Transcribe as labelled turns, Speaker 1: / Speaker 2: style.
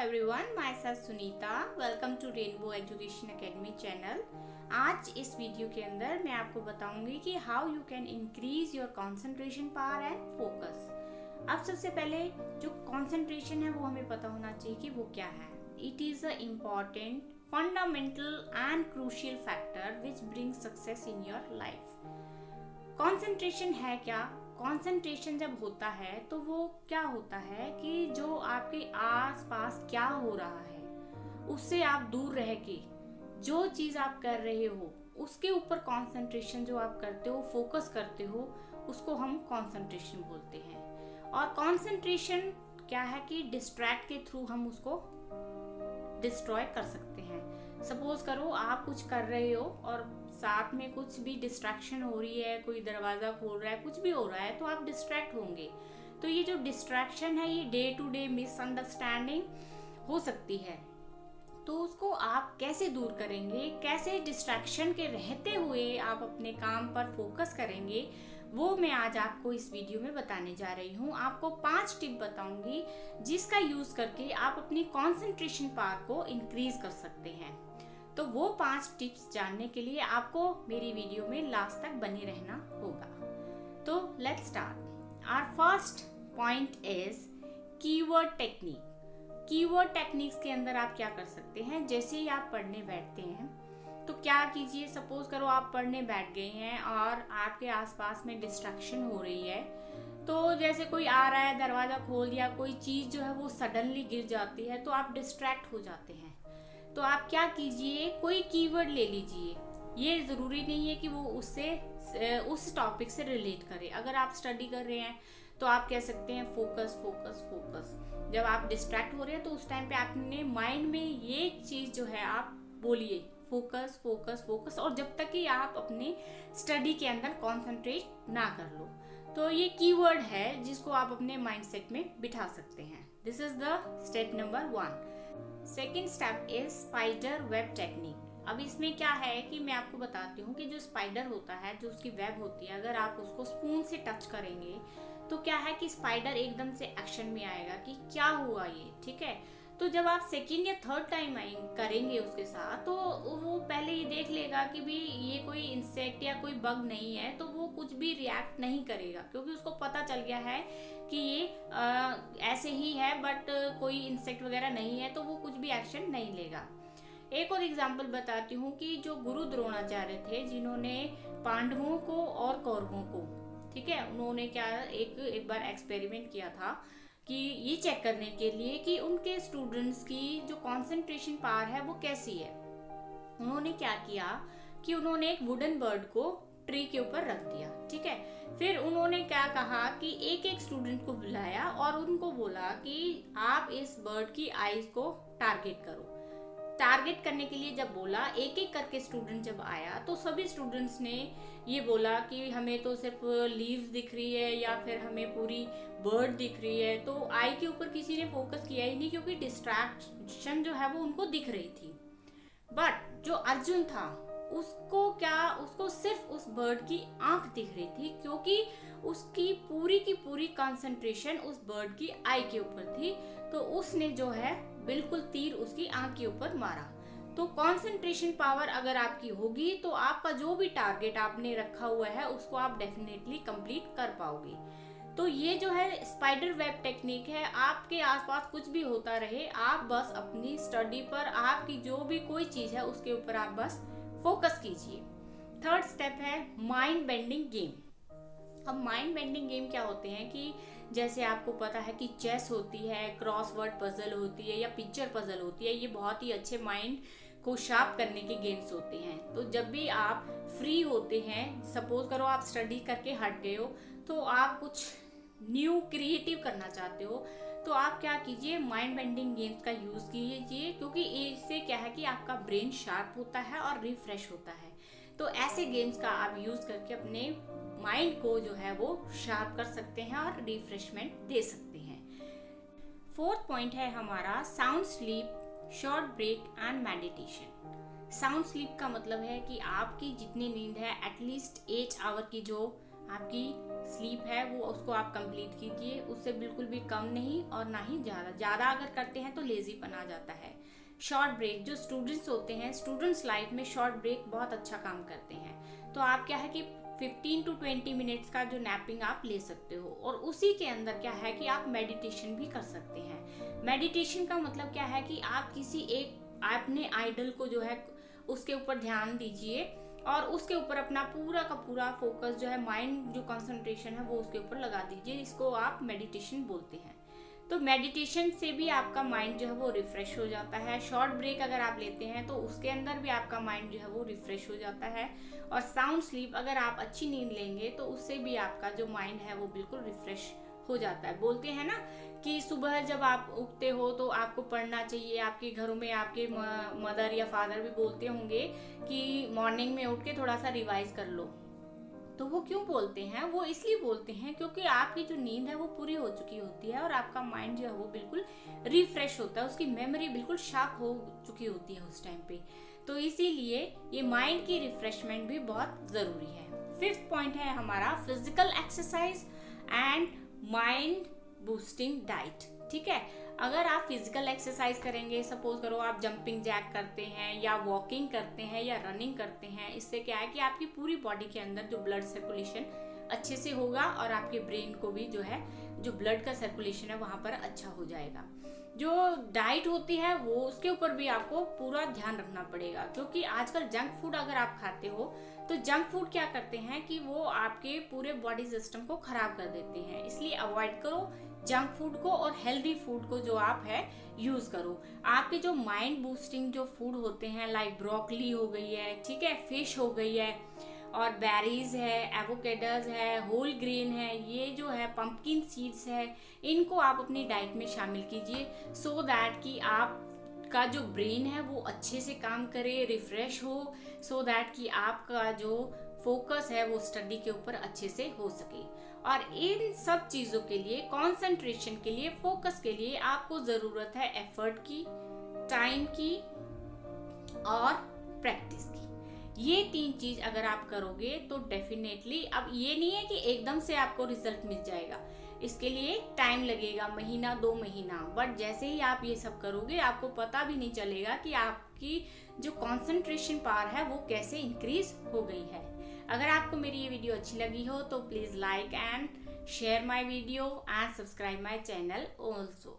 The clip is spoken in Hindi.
Speaker 1: everyone, myself Sunita. Welcome to Rainbow Education Academy channel. आज इस वीडियो के अंदर मैं आपको बताऊंगी कि how you can increase your concentration power and focus. अब सबसे पहले जो कंसंट्रेशन है वो हमें पता होना चाहिए कि वो क्या है। It is a important fundamental and crucial factor which bring success in your life. Concentration है क्या? कंसंट्रेशन जब होता है तो वो क्या होता है कि जो आपके आस पास क्या हो रहा है उससे आप दूर रह के जो चीज़ आप कर रहे हो उसके ऊपर कंसंट्रेशन जो आप करते हो, फोकस करते हो, उसको हम कंसंट्रेशन बोलते हैं। और कंसंट्रेशन क्या है कि डिस्ट्रैक्ट के थ्रू हम उसको डिस्ट्रॉय कर सकते हैं। सपोज करो आप कुछ कर रहे हो और साथ में कुछ भी डिस्ट्रैक्शन हो रही है, कोई दरवाज़ा खोल रहा है, कुछ भी हो रहा है तो आप डिस्ट्रैक्ट होंगे। तो ये जो डिस्ट्रैक्शन है ये डे टू डे मिसअंडरस्टैंडिंग हो सकती है। तो उसको आप कैसे दूर करेंगे, कैसे डिस्ट्रैक्शन के रहते हुए आप अपने काम पर फोकस करेंगे, वो मैं आज आपको इस वीडियो में बताने जा रही हूँ। आपको 5 टिप बताऊंगी जिसका यूज़ करके आप अपनी कंसंट्रेशन पावर को इंक्रीज कर सकते हैं। तो वो 5 टिप्स जानने के लिए आपको मेरी वीडियो में लास्ट तक बने रहना होगा। तो let's start. Our first point is keyword technique. Keyword techniques के अंदर आप क्या कर सकते हैं, जैसे ही आप पढ़ने बैठते हैं तो क्या कीजिए, सपोज करो आप पढ़ने बैठ गए हैं और आपके आसपास में डिस्ट्रैक्शन हो रही है। तो जैसे कोई आ रहा है, दरवाज़ा खोल दिया, कोई चीज़ जो है वो सडनली गिर जाती है तो आप डिस्ट्रैक्ट हो जाते हैं। तो आप क्या कीजिए, कोई कीवर्ड ले लीजिए। ये ज़रूरी नहीं है कि वो उससे उस टॉपिक से रिलेट करे। अगर आप स्टडी कर रहे हैं तो आप कह सकते हैं फोकस फोकस फोकस। जब आप डिस्ट्रैक्ट हो रहे हैं तो उस टाइम पे आपने माइंड में ये चीज़ जो है आप बोलिए फोकस फोकस फोकस, और जब तक कि आप अपने स्टडी के अंदर कॉन्सेंट्रेट ना कर लो। तो ये कीवर्ड है जिसको आप अपने माइंडसेट में बिठा सकते हैं। This is the step number 1। Second step is spider web technique. अब इसमें क्या है कि मैं आपको बताती हूँ कि जो स्पाइडर होता है, जो उसकी वेब होती है, अगर आप उसको स्पून से टच करेंगे तो क्या है कि स्पाइडर एकदम से एक्शन में आएगा कि क्या हुआ ये, ठीक है। तो जब आप सेकेंड या थर्ड टाइम करेंगे उसके साथ तो वो पहले ये देख लेगा कि भी ये कोई इंसेक्ट या कोई बग नहीं है, तो वो कुछ भी रिएक्ट नहीं करेगा क्योंकि उसको पता चल गया है कि ये ऐसे ही है, बट कोई इंसेक्ट वगैरह नहीं है, तो वो कुछ भी एक्शन नहीं लेगा। एक और एग्जाम्पल बताती हूँ कि जो गुरु द्रोणाचार्य थे, जिन्होंने पांडवों को और कौरवों को, ठीक है, उन्होंने क्या एक बार एक्सपेरिमेंट किया था कि ये चेक करने के लिए कि उनके स्टूडेंट्स की जो कंसंट्रेशन पावर है वो कैसी है। उन्होंने क्या किया कि उन्होंने एक वुडन बर्ड को ट्री के ऊपर रख दिया, ठीक है। फिर उन्होंने क्या कहा कि एक एक स्टूडेंट को बुलाया और उनको बोला कि आप इस बर्ड की आईज को टारगेट करो। टारगेट करने के लिए जब बोला, एक एक करके स्टूडेंट जब आया तो सभी स्टूडेंट्स ने ये बोला कि हमें तो सिर्फ लीव्स दिख रही है या फिर हमें पूरी बर्ड दिख रही है। तो आई के ऊपर किसी ने फोकस किया ही नहीं क्योंकि डिस्ट्रैक्शन जो है वो उनको दिख रही थी। बट जो अर्जुन था उसको सिर्फ उस बर्ड की आंख दिख रही थी क्योंकि उसकी पूरी कंसंट्रेशन उस बर्ड की आई के ऊपर थी। तो उसने जो है बिल्कुल तीर उसकी आंख के ऊपर मारा। तो कंसंट्रेशन पावर अगर आपकी होगी तो आपका जो भी टारगेट आपने रखा हुआ है उसको आप डेफिनेटली कंप्लीट कर पाओगे। तो ये जो है स्पाइडर वेब टेक्निक है। आपके आसपास कुछ भी होता रहे, आप बस अपनी स्टडी पर, आपकी जो भी कोई चीज़ है उसके ऊपर आप बस फोकस कीजिए। थर्ड स्टेप है माइंड बेंडिंग गेम। अब माइंड बेंडिंग गेम क्या होते हैं कि जैसे आपको पता है कि चेस होती है, क्रॉसवर्ड पजल होती है या पिक्चर पजल होती है, ये बहुत ही अच्छे माइंड को शार्प करने के गेम्स होते हैं। तो जब भी आप फ्री होते हैं, सपोज करो आप स्टडी करके हट गए हो तो आप कुछ न्यू क्रिएटिव करना चाहते हो, तो आप क्या कीजिए, माइंड बेंडिंग गेम्स का यूज़ कीजिए क्योंकि इससे क्या है कि आपका ब्रेन शार्प होता है और रिफ्रेश होता है। तो ऐसे गेम्स का आप यूज़ करके अपने माइंड को जो है वो शार्प कर सकते हैं और रिफ्रेशमेंट दे सकते हैं। फोर्थ पॉइंट है हमारा sound sleep, short break and meditation. Sound sleep का मतलब है कि आपकी जितनी नींद है एटलीस्ट 8 आवर की जो आपकी स्लीप है वो उसको आप कंप्लीट कीजिए, उससे बिल्कुल भी कम नहीं और ना ही ज़्यादा अगर करते हैं तो लेजीपन आ जाता है। शॉर्ट ब्रेक, जो स्टूडेंट्स होते हैं, स्टूडेंट्स लाइफ में शॉर्ट ब्रेक बहुत अच्छा काम करते हैं। तो आप क्या है कि 15 to 20 मिनट्स का जो नैपिंग आप ले सकते हो, और उसी के अंदर क्या है कि आप मेडिटेशन भी कर सकते हैं। मेडिटेशन का मतलब क्या है कि आप किसी एक अपने आइडल को जो है उसके ऊपर ध्यान दीजिए और उसके ऊपर अपना पूरा का पूरा फोकस जो है, माइंड जो कंसंट्रेशन है वो उसके ऊपर लगा दीजिए। इसको आप मेडिटेशन बोलते हैं। तो मेडिटेशन से भी आपका माइंड जो है वो रिफ्रेश हो जाता है। शॉर्ट ब्रेक अगर आप लेते हैं तो उसके अंदर भी आपका माइंड जो है वो रिफ्रेश हो जाता है। और साउंड स्लीप, अगर आप अच्छी नींद लेंगे तो उससे भी आपका जो माइंड है वो बिल्कुल रिफ्रेश हो जाता है। बोलते हैं ना कि सुबह जब आप उठते हो तो आपको पढ़ना चाहिए। आपके घरों में आपके मदर या फादर भी बोलते होंगे कि मॉर्निंग में उठ के थोड़ा सा रिवाइज कर लो। तो वो क्यों बोलते हैं? वो इसलिए बोलते हैं क्योंकि आपकी जो नींद है वो पूरी हो चुकी होती है और आपका माइंड जो है वो बिल्कुल रिफ्रेश होता है, उसकी मेमोरी बिल्कुल शार्प हो चुकी होती है उस टाइम पे। तो इसीलिए ये माइंड की रिफ्रेशमेंट भी बहुत ज़रूरी है। 5th पॉइंट है हमारा physical exercise and mind boosting diet. ठीक है, अगर आप फिजिकल एक्सरसाइज करेंगे, सपोज करो आप जंपिंग जैक करते हैं या वॉकिंग करते हैं या रनिंग करते हैं, इससे क्या है कि आपकी पूरी बॉडी के अंदर जो ब्लड सर्कुलेशन अच्छे से होगा और आपके ब्रेन को भी जो है जो ब्लड का सर्कुलेशन है वहाँ पर अच्छा हो जाएगा। जो डाइट होती है वो उसके ऊपर भी आपको पूरा ध्यान रखना पड़ेगा, क्योंकि आजकल जंक फूड अगर आप खाते हो तो जंक फूड क्या करते हैं कि वो आपके पूरे बॉडी सिस्टम को खराब कर देते हैं। इसलिए अवॉइड करो जंक फूड को और हेल्दी फूड को जो आप है यूज करो। आपके जो माइंड बूस्टिंग जो फूड होते हैं, लाइक ब्रोकली हो गई है, ठीक है, फिश हो गई है, और बेरीज है, एवोकेडोज है, होल ग्रेन है, ये जो है पंपकिन सीड्स है, इनको आप अपनी डाइट में शामिल कीजिए सो दैट कि आप का जो ब्रेन है वो अच्छे से काम करे, रिफ्रेश हो, सो दैट कि आपका जो फोकस है वो स्टडी के ऊपर अच्छे से हो सके। और इन सब चीज़ों के लिए, कंसंट्रेशन के लिए, फोकस के लिए आपको ज़रूरत है एफर्ट की, टाइम की और प्रैक्टिस की। ये 3 चीज अगर आप करोगे तो डेफिनेटली, अब ये नहीं है कि एकदम से आपको रिजल्ट मिल जाएगा, इसके लिए टाइम लगेगा, महीना 2 महीना, बट जैसे ही आप ये सब करोगे आपको पता भी नहीं चलेगा कि आपकी जो कंसंट्रेशन पावर है वो कैसे इंक्रीज हो गई है। अगर आपको मेरी ये वीडियो अच्छी लगी हो तो please like and share my video and subscribe my channel also.